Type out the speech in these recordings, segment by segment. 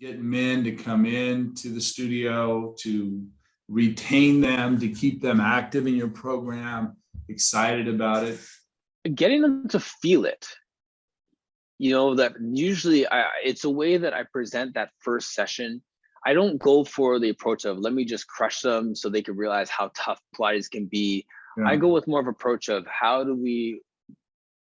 get men to come into the studio, to retain them, to keep them active in your program, excited about it? Getting them to feel it. That usually it's a way that I present that first session. I don't go for the approach of let me just crush them so they can realize how tough Pilates can be. Yeah. I go with more of an approach of how do we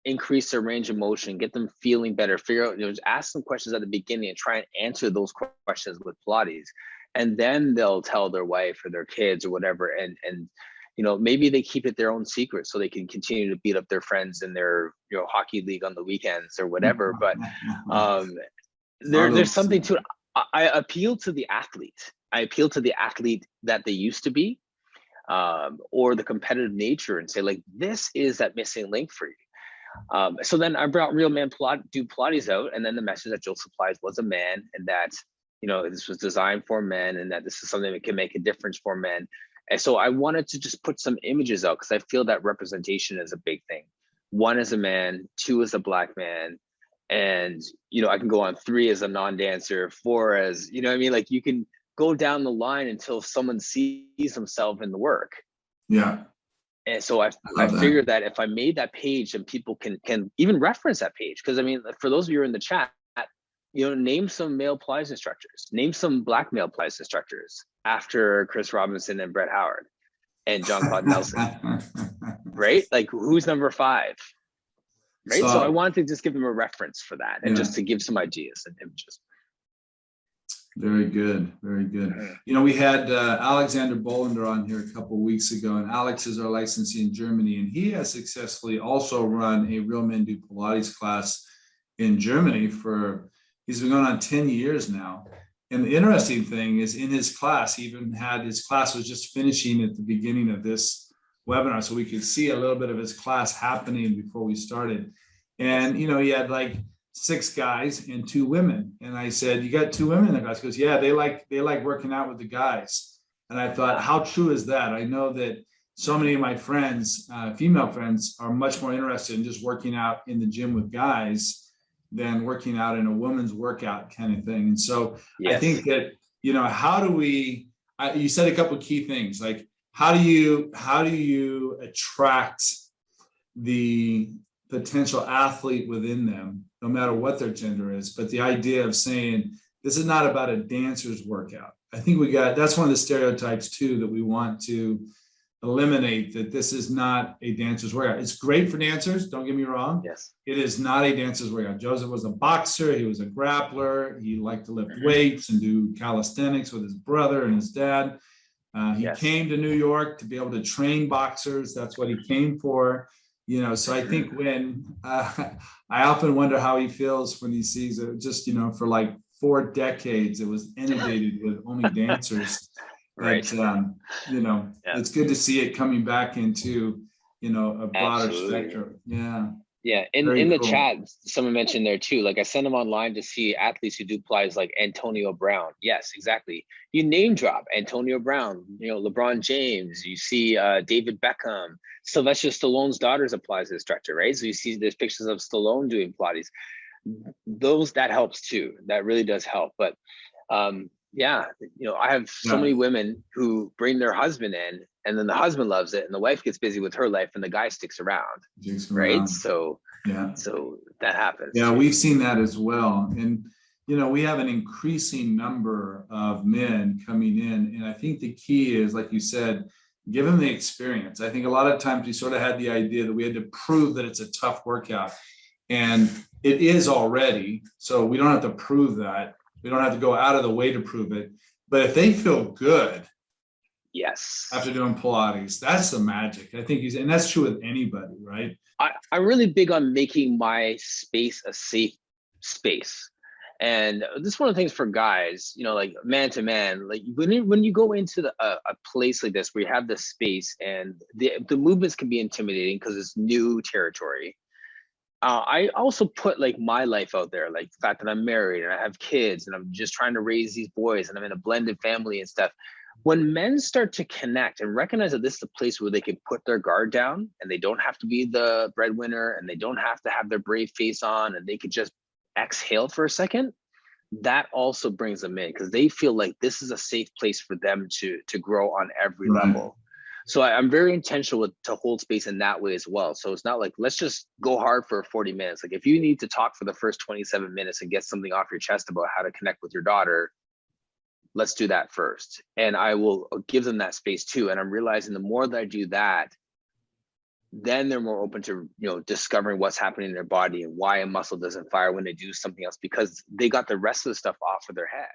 increase their range of motion, get them feeling better, figure out, just ask them questions at the beginning and try and answer those questions with Pilates. And then they'll tell their wife or their kids or whatever. And maybe they keep it their own secret so they can continue to beat up their friends in their, hockey league on the weekends or whatever. But there's something to it. I appeal to the athlete. I appeal to the athlete that they used to be, or the competitive nature, and say, like, this is that missing link for you. So then I brought Real Men Do Pilates out, and then the message that Joe Supplies was a man, and that, this was designed for men, and that this is something that can make a difference for men. And so I wanted to just put some images out because I feel that representation is a big thing. 1 as a man, 2 as a Black man, and, I can go on 3 as a non-dancer, 4 as, like you can go down the line until someone sees himself in the work. Yeah. And so I figured that if I made that page and people can even reference that page, because for those of you who are in the chat, name some male Pilates instructors, name some Black male Pilates instructors after Chris Robinson and Brett Howard and John Claude Nelson, right? Like, who's number 5? Right. So I wanted to just give them a reference for that, and just to give some ideas and images. Very good. Very good. We had Alexander Bolander on here a couple of weeks ago, and Alex is our licensee in Germany, and he has successfully also run a Real Men Do Pilates class in Germany he's been going on 10 years now. And the interesting thing is, in his class, he even had his class was just finishing at the beginning of this webinar, so we could see a little bit of his class happening before we started. And, he had like 6 guys and 2 women. And I said, "You got 2 women in the class?" He goes, "Yeah, they like working out with the guys." And I thought, how true is that? I know that so many of my friends, female friends, are much more interested in just working out in the gym with guys than working out in a woman's workout kind of thing. And so I think that, how do we, you said a couple of key things, like, how do you attract the potential athlete within them, no matter what their gender is? But the idea of saying, this is not about a dancer's workout. I think that's one of the stereotypes too, that we want to eliminate, that this is not a dancer's workout. It's great for dancers, don't get me wrong. Yes. It is not a dancer's workout. Joseph was a boxer, he was a grappler, he liked to lift weights and do calisthenics with his brother and his dad. He came to New York to be able to train boxers. That's what he came for. So I think when I often wonder how he feels when he sees it, just, for like 4 decades, it was inundated with only dancers. Right. But, it's good to see it coming back into, a broader spectrum. Yeah. Yeah. In the chat, someone mentioned there too, like, I send them online to see athletes who do Pilates, like Antonio Brown. Yes, exactly. You name drop Antonio Brown, LeBron James, you see David Beckham, Sylvester Stallone's daughter's a Pilates instructor, right? So you see there's pictures of Stallone doing Pilates. That helps too. That really does help. But I have so many women who bring their husband in, and then the husband loves it, and the wife gets busy with her life, and the guy sticks around. Right? So that happens. Yeah, we've seen that as well. And, we have an increasing number of men coming in. And I think the key is, like you said, give them the experience. I think a lot of times we sort of had the idea that we had to prove that it's a tough workout. And it is already. So we don't have to prove that. We don't have to go out of the way to prove it. But if they feel good, after doing Pilates, that's the magic. I think and that's true with anybody, right? I'm really big on making my space a safe space. And this is one of the things for guys, like man to man, like when you go into a place like this where you have this space, and the movements can be intimidating because it's new territory. I also put like my life out there, like the fact that I'm married and I have kids and I'm just trying to raise these boys and I'm in a blended family and stuff. When men start to connect and recognize that this is a place where they can put their guard down, and they don't have to be the breadwinner, and they don't have to have their brave face on, and they could just exhale for a second, that also brings them in because they feel like this is a safe place for them to grow on every Right. level. So I'm very intentional to hold space in that way as well. So it's not like, let's just go hard for 40 minutes. Like if you need to talk for the first 27 minutes and get something off your chest about how to connect with your daughter, let's do that first. And I will give them that space too. And I'm realizing the more that I do that, then they're more open to, discovering what's happening in their body and why a muscle doesn't fire when they do something else, because they got the rest of the stuff off of their head.